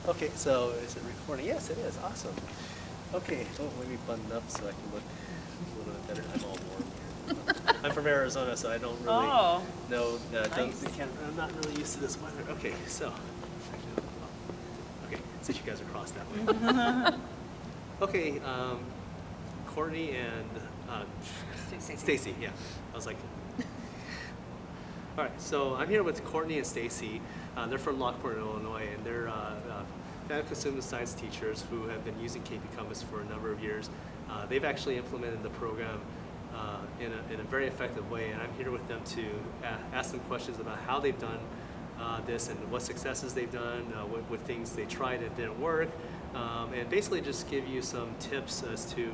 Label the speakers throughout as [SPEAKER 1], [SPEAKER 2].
[SPEAKER 1] Okay, so is it recording? Yes, it is. Awesome. Okay. Oh, let me button up so I can look a little bit better. I'm all warm here. I'm from Arizona, so I don't really know.
[SPEAKER 2] Nice.
[SPEAKER 1] I'm not really used to this weather. Okay, so. Okay, since you guys are crossed that way. Okay, Courtney and Stacey. Yeah, I was like. All right, so I'm here with Courtney and Stacey. They're from Lockport, Illinois, and they're consumer science teachers who have been using KP Compass for a number of years. They've actually implemented the program in a very effective way, and I'm here with them to ask them questions about how they've done this and what successes they've done, what things they tried and didn't work, and basically just give you some tips as to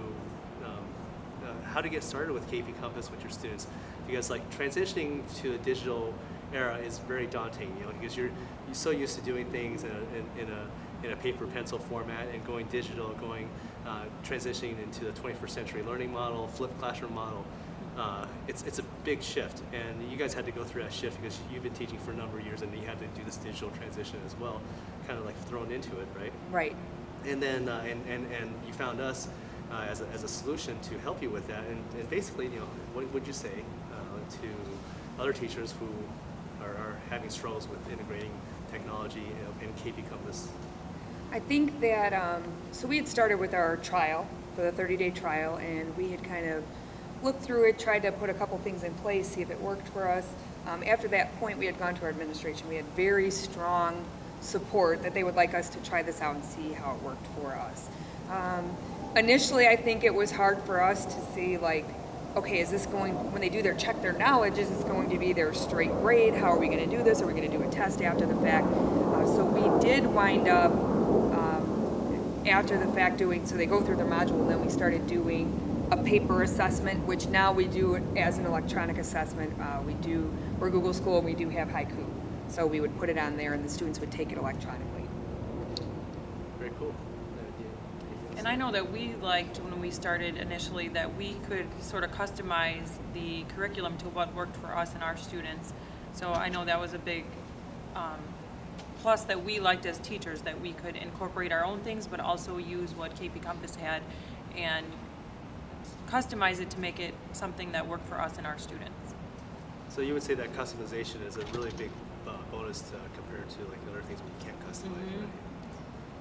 [SPEAKER 1] how to get started with KP Compass with your students, because like transitioning to a digital era is very daunting, because you're so used to doing things in a paper pencil format, and going digital, transitioning into the 21st century learning model, flipped classroom model. It's a big shift, and you guys had to go through that shift because you've been teaching for a number of years, and you had to do this digital transition as well, kind of like thrown into it, right?
[SPEAKER 2] Right.
[SPEAKER 1] And then and you found us as a solution to help you with that, and basically, what would you say to other teachers who are having struggles with integrating technology in KP Compass?
[SPEAKER 2] I think that, so we had started with our trial, for the 30-day trial, and we had kind of looked through it, tried to put a couple things in place, see if it worked for us. After that point, we had gone to our administration. We had very strong support that they would like us to try this out and see how it worked for us. Initially, I think it was hard for us to see, like, okay, is this going, when they do check their knowledge, is this going to be their straight grade? How are we going to do this? Are we going to do a test after the fact? So we did wind up, after the fact, so they go through their module, and then we started doing a paper assessment, which now we do it as an electronic assessment. We're Google School, and we do have Haiku. So we would put it on there, and the students would take it electronically.
[SPEAKER 1] Very cool.
[SPEAKER 3] And I know that we liked, when we started initially, that we could sort of customize the curriculum to what worked for us and our students. So I know that was a big plus that we liked as teachers, that we could incorporate our own things, but also use what KP Compass had and customize it to make it something that worked for us and our students.
[SPEAKER 1] So you would say that customization is a really big bonus compared to like other things we can't customize, right?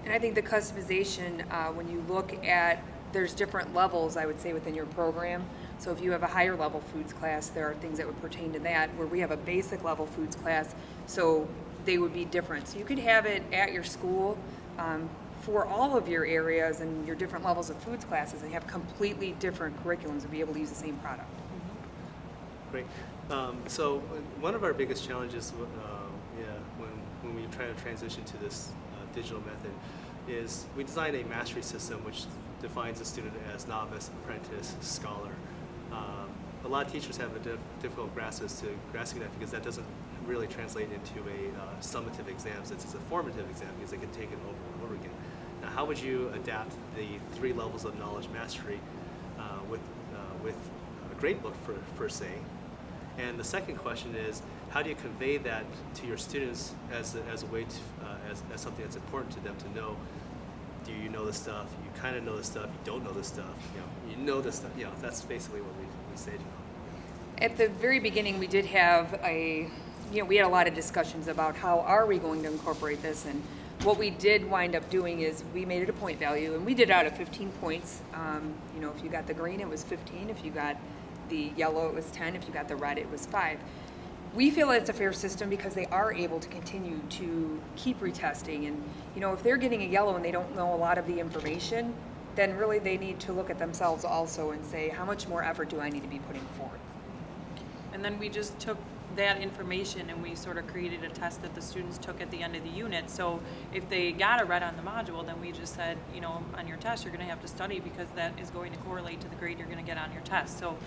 [SPEAKER 2] And I think the customization, when you look at, there's different levels, I would say, within your program. So if you have a higher level foods class, there are things that would pertain to that, where we have a basic level foods class, so they would be different. So you could have it at your school for all of your areas and your different levels of foods classes, and have completely different curriculums to be able to use the same product.
[SPEAKER 1] Great. So one of our biggest challenges when we try to transition to this digital method is we design a mastery system which defines a student as novice, apprentice, scholar. A lot of teachers have a difficult grasping that, because that doesn't really translate into a summative exam, since it's a formative exam, because they can take it over and over again. Now, how would you adapt the 3 levels of knowledge mastery with a grade book per se? And the second question is, how do you convey that to your students as a way to, as something that's important to them to know? Do you know this stuff? You kind of know this stuff. You don't know this stuff. You know this stuff. That's basically what we say to them.
[SPEAKER 2] At the very beginning, we did have we had a lot of discussions about how are we going to incorporate this, and what we did wind up doing is we made it a point value, and we did it out of 15 points. If you got the green, it was 15. If you got the yellow, it was 10. If you got the red, it was 5. We feel it's a fair system because they are able to continue to keep retesting, and if they're getting a yellow and they don't know a lot of the information, then really they need to look at themselves also and say, how much more effort do I need to be putting forth?
[SPEAKER 3] And then we just took that information and we sort of created a test that the students took at the end of the unit. So if they got a red on the module, then we just said, on your test you're going to have to study, because that is going to correlate to the grade you're going to get on your test. So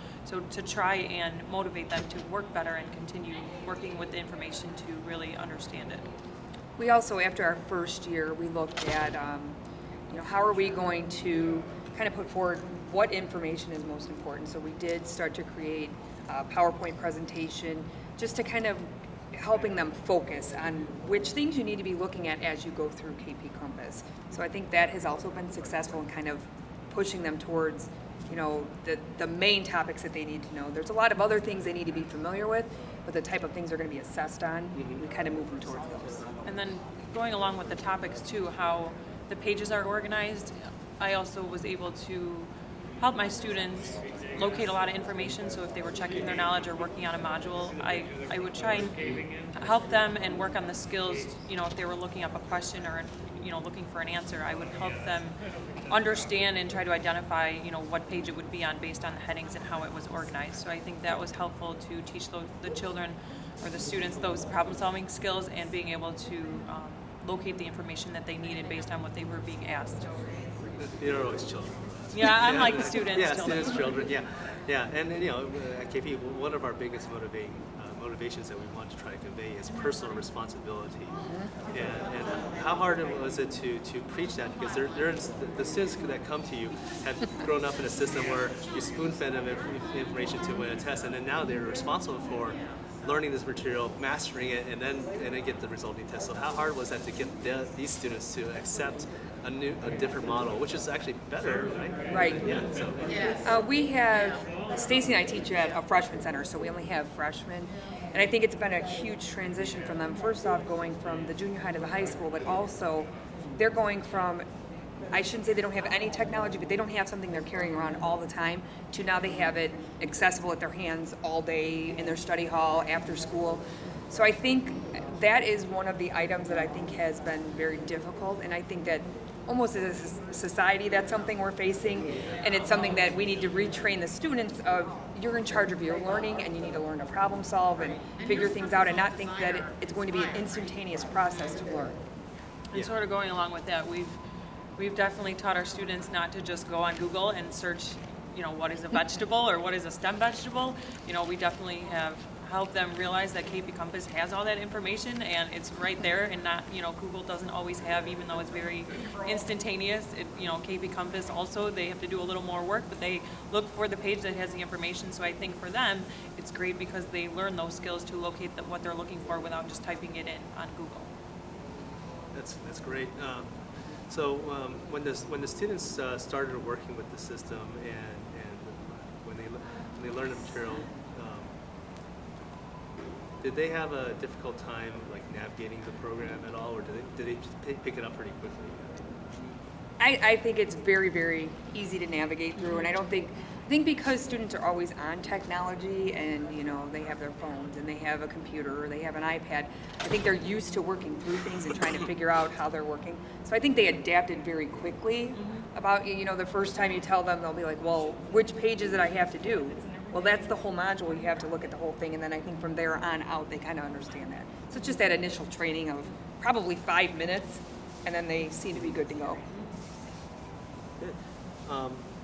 [SPEAKER 3] to try and motivate them to work better and continue working with the information to really understand it.
[SPEAKER 2] We also, after our first year, we looked at, how are we going to kind of put forward what information is most important. So we did start to create a PowerPoint presentation just to kind of helping them focus on which things you need to be looking at as you go through KP Compass. So I think that has also been successful in kind of pushing them towards, you know, the main topics that they need to know. There's a lot of other things they need to be familiar with, but the type of things they're going to be assessed on, we kind of move them towards those.
[SPEAKER 3] And then going along with the topics too, how the pages are organized, I also was able to help my students locate a lot of information. So if they were checking their knowledge or working on a module, I would try and help them and work on the skills. You know, if they were looking up a question or, you know, looking for an answer, I would help them understand and try to identify, you know, what page it would be on based on the headings and how it was organized. So I think that was helpful to teach the children or the students those problem-solving skills and being able to locate the information that they needed based on what they were being asked.
[SPEAKER 1] You're always children.
[SPEAKER 3] Yeah, I'm like students.
[SPEAKER 1] Yeah,
[SPEAKER 3] children.
[SPEAKER 1] students, children. Yeah, and you know, at KP, one of our biggest motivations that we want to try to convey is personal responsibility. And how hard was it to preach that? Because the students that come to you have grown up in a system where you spoon-fed them information to win a test, and then now they're responsible for learning this material, mastering it, and then get the resulting test. So how hard was that to get these students to accept a different model, which is actually better, right?
[SPEAKER 2] Right.
[SPEAKER 1] Yeah. So.
[SPEAKER 2] We have, Stacey and I teach at a freshman center, so we only have freshmen. And I think it's been a huge transition from them, first off going from the junior high to the high school, but also they're going from, I shouldn't say they don't have any technology, but they don't have something they're carrying around all the time, to now they have it accessible at their hands all day in their study hall, after school. So I think that is one of the items that I think has been very difficult, and I think that almost as a society, that's something we're facing, and it's something that we need to retrain the students of, you're in charge of your learning and you need to learn to problem solve and figure things out and not think that it's going to be an instantaneous process to learn.
[SPEAKER 3] And sort of going along with that, we've definitely taught our students not to just go on Google and search, you know, what is a vegetable or what is a stem vegetable. You know, we definitely have helped them realize that KP Compass has all that information and it's right there, and not, you know, Google doesn't always have, even though it's very instantaneous. You know, KP Compass also, they have to do a little more work, but they look for the page that has the information. So I think for them, it's great because they learn those skills to locate what they're looking for without just typing it in on Google.
[SPEAKER 1] That's great. So when the students started working with the system and when they learned the material, did they have a difficult time like navigating the program at all, or did they pick it up pretty quickly?
[SPEAKER 2] I think it's very, very easy to navigate through, and I think because students are always on technology and, you know, they have their phones and they have a computer or they have an iPad, I think they're used to working through things and trying to figure out how they're working. So I think they adapted very quickly. About, you know, the first time you tell them, they'll be like, well, which pages did I have to do? Well, that's the whole module. You have to look at the whole thing, and then I think from there on out, they kind of understand that. So it's just that initial training of probably 5 minutes, and then they seem to be good to go.
[SPEAKER 1] Good.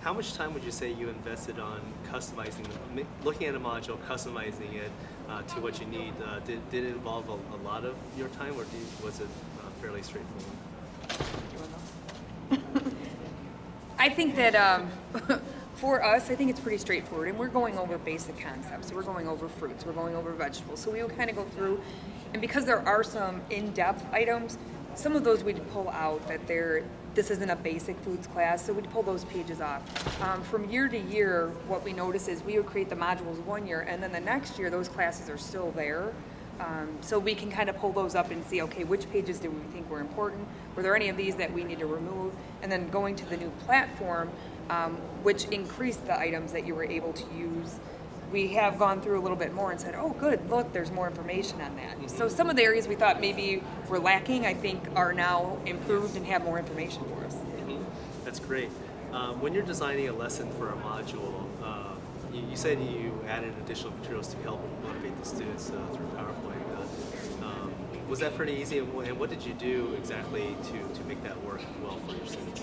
[SPEAKER 1] How much time would you say you invested on customizing, looking at a module, customizing it to what you need? Did it involve a lot of your time, or was it fairly straightforward?
[SPEAKER 2] I think that for us, I think it's pretty straightforward, and we're going over basic concepts. So we're going over fruits, we're going over vegetables. So we will kind of go through, and because there are some in-depth items, some of those we'd pull out that this isn't a basic foods class, so we'd pull those pages off. From year to year, what we notice is we would create the modules one year, and then the next year, those classes are still there. So we can kind of pull those up and see, okay, which pages do we think were important? Were there any of these that we need to remove? And then going to the new platform, which increased the items that you were able to use, we have gone through a little bit more and said, oh, good, look, there's more information on that. Mm-hmm. So some of the areas we thought maybe were lacking, I think, are now improved and have more information for us.
[SPEAKER 1] Mm-hmm. That's great. When you're designing a lesson for a module, you said you added additional materials to help motivate the students through PowerPoint. Was that pretty easy, and what did you do exactly to make that work well for your students?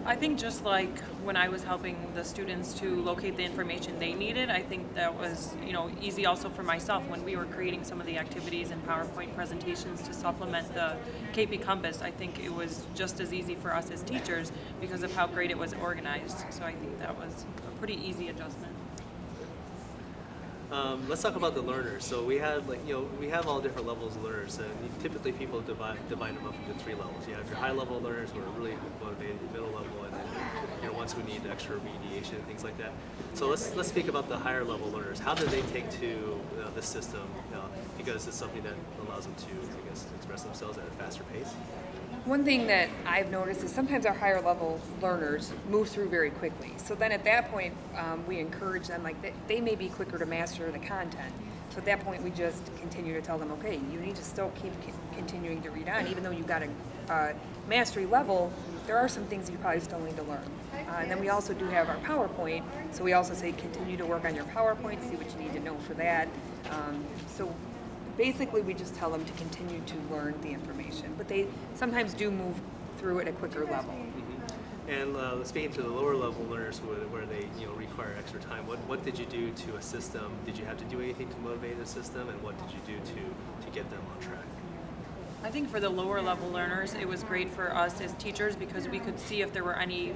[SPEAKER 3] I think just like when I was helping the students to locate the information they needed, I think that was, you know, easy also for myself when we were creating some of the activities and PowerPoint presentations to supplement the KP Compass. I think it was just as easy for us as teachers because of how great it was organized. So I think that was a pretty easy adjustment.
[SPEAKER 1] Let's talk about the learners. So we have we have all different levels of learners, and typically people divide them up into 3 levels. You have your high level learners who are really motivated, middle level, and then ones who need extra remediation and things like that. So let's speak about the higher level learners. How do they take to this system? Because it's something that allows them to, I guess, express themselves at a faster pace.
[SPEAKER 2] One thing that I've noticed is sometimes our higher level learners move through very quickly. So then at that point, we encourage them, like they may be quicker to master the content. So at that point, we just continue to tell them, okay, you need to still keep continuing to read on, even though you've got a mastery level, there are some things you probably still need to learn. And then we also do have our PowerPoint, so we also say continue to work on your PowerPoint, see what you need to know for that. So basically, we just tell them to continue to learn the information, but they sometimes do move through it at a quicker level.
[SPEAKER 1] Mm-hmm. And speaking to the lower level learners where they require extra time, what did you do to assist them? Did you have to do anything to motivate and assist them, and what did you do to get them on track?
[SPEAKER 3] I think for the lower level learners, it was great for us as teachers because we could see if there were any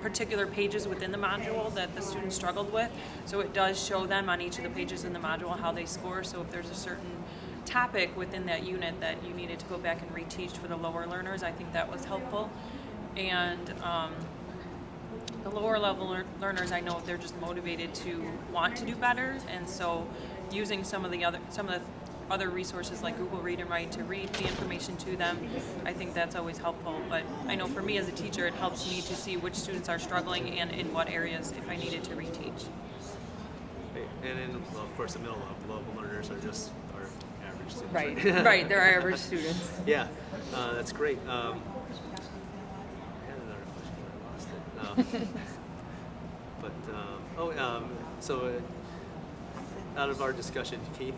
[SPEAKER 3] particular pages within the module that the students struggled with. So it does show them on each of the pages in the module how they score. So if there's a certain topic within that unit that you needed to go back and reteach for the lower learners, I think that was helpful. And the lower level learners, I know they're just motivated to want to do better, and so using some of the other resources like Google Read and Write to read the information to them, I think that's always helpful. But I know for me as a teacher, it helps me to see which students are struggling and in what areas if I needed to reteach.
[SPEAKER 1] And then, well, of course, the middle level learners are just our average students.
[SPEAKER 2] Right, right, they're our average students.
[SPEAKER 1] Yeah, that's great. I had another question, but I lost it. So out of our discussion, Keith,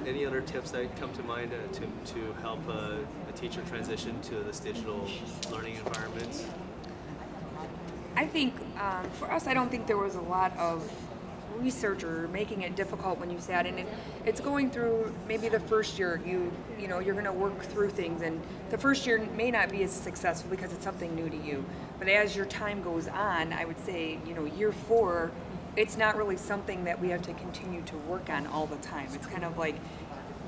[SPEAKER 1] any other tips that come to mind to help a teacher transition to this digital learning environment?
[SPEAKER 2] I think for us, I don't think there was a lot of research or making it difficult when you sat in it. It's going through maybe the first year, you're going to work through things, and the first year may not be as successful because it's something new to you. But as your time goes on, I would say, year 4, it's not really something that we have to continue to work on all the time. It's kind of like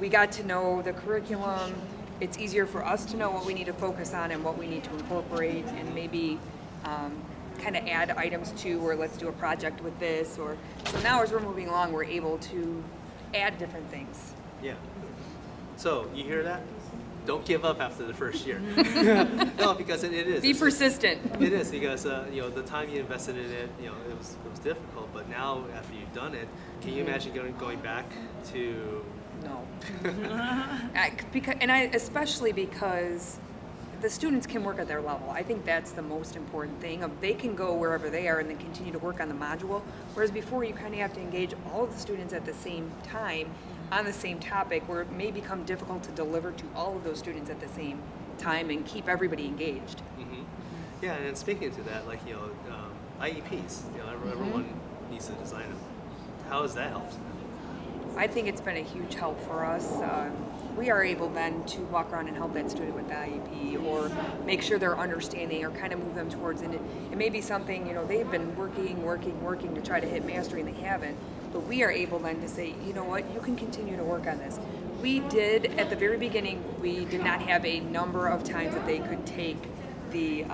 [SPEAKER 2] we got to know the curriculum. It's easier for us to know what we need to focus on and what we need to incorporate, and maybe kind of add items to, or let's do a project with this. Or so now as we're moving along, we're able to add different things.
[SPEAKER 1] Yeah. So you hear that? Don't give up after the first year. No, because it is.
[SPEAKER 2] Be persistent.
[SPEAKER 1] It is because the time you invested in it, it was difficult. But now after you've done it, can you imagine going back to?
[SPEAKER 2] No. Especially because the students can work at their level. I think that's the most important thing. They can go wherever they are and then continue to work on the module. Whereas before, you kind of have to engage all of the students at the same time on the same topic, where it may become difficult to deliver to all of those students at the same time and keep everybody engaged.
[SPEAKER 1] Mm-hmm. Yeah, and speaking to that, like IEPs, everyone needs to design them. How has that helped?
[SPEAKER 2] I think it's been a huge help for us. We are able then to walk around and help that student with the IEP, or make sure they're understanding, or kind of move them towards it. It may be something, they've been working to try to hit mastery and they haven't, but we are able then to say, you know what, you can continue to work on this. We did, at the very beginning, we did not have a number of times that they could take the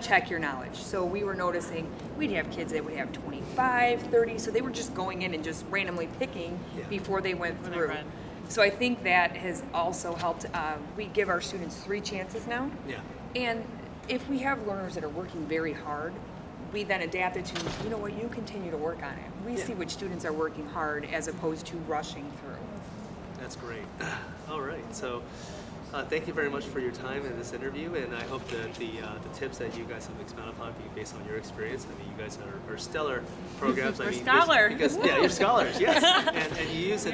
[SPEAKER 2] check your knowledge. So we were noticing we'd have kids that would have 25, 30, so they were just going in and just randomly picking before they went through. So I think that has also helped. We give our students 3 chances now. Yeah. And if we have learners that are working very hard, we then adapt it to, you know what, you continue to work on it. We see which students are working hard as opposed to rushing through.
[SPEAKER 1] That's great. All right. So thank you very much for your time in this interview, and I hope that the tips that you guys have expounded upon, based on your experience, I mean, you guys are stellar programs.
[SPEAKER 3] We're scholar.
[SPEAKER 1] You're scholars, yes. And you use it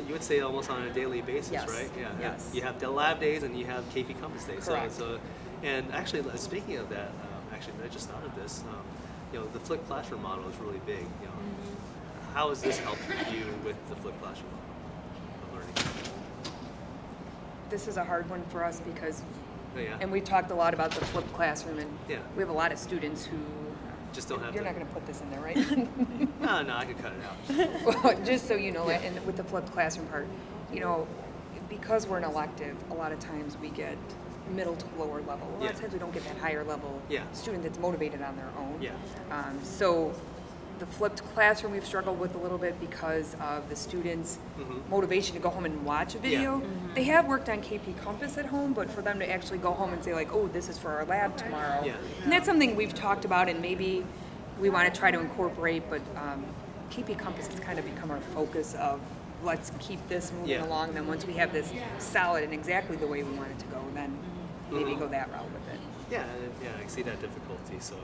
[SPEAKER 1] you would say almost on a daily basis, right? Yeah.
[SPEAKER 2] Yes.
[SPEAKER 1] You have Dell Lab days and you have KP Compass days.
[SPEAKER 2] Correct.
[SPEAKER 1] And actually, speaking of that, I just thought of this. The flipped classroom model is really big. How has this helped you with the flipped classroom model of learning?
[SPEAKER 2] This is a hard one for us because,
[SPEAKER 1] Oh, yeah.
[SPEAKER 2] and we've talked a lot about the flipped classroom, and
[SPEAKER 1] Yeah.
[SPEAKER 2] we have a lot of students who
[SPEAKER 1] just don't have
[SPEAKER 2] You're
[SPEAKER 1] to.
[SPEAKER 2] not going to put this in there, right?
[SPEAKER 1] No, I could cut it out.
[SPEAKER 2] Well, just so you know,
[SPEAKER 1] Yeah.
[SPEAKER 2] and with the flipped classroom part, you know, because we're an elective, a lot of times we get middle to lower level. A lot
[SPEAKER 1] Yeah.
[SPEAKER 2] of times we don't get that higher level
[SPEAKER 1] Yeah.
[SPEAKER 2] student that's motivated on their own.
[SPEAKER 1] Yeah.
[SPEAKER 2] So the flipped classroom we've struggled with a little bit because of the students'
[SPEAKER 1] Mhm.
[SPEAKER 2] motivation to go home and watch a video. They have worked on KP Compass at home, but for them to actually go home and say like, oh, this is for our lab tomorrow.
[SPEAKER 1] Yeah.
[SPEAKER 2] And that's something we've talked about and maybe we want to try to incorporate, but KP Compass has kind of become our focus of let's keep this moving
[SPEAKER 1] Yeah.
[SPEAKER 2] along. Then once we have this solid and exactly the way we want it to go, then maybe
[SPEAKER 1] Mhm.
[SPEAKER 2] go that route with it.
[SPEAKER 1] Yeah, I see that difficulty. So,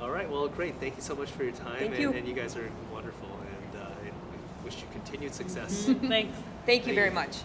[SPEAKER 1] all right, well, great. Thank you so much for your time.
[SPEAKER 2] Thank you.
[SPEAKER 1] And you guys are wonderful, and I wish you continued success.
[SPEAKER 3] Thanks.
[SPEAKER 2] Thank you very much.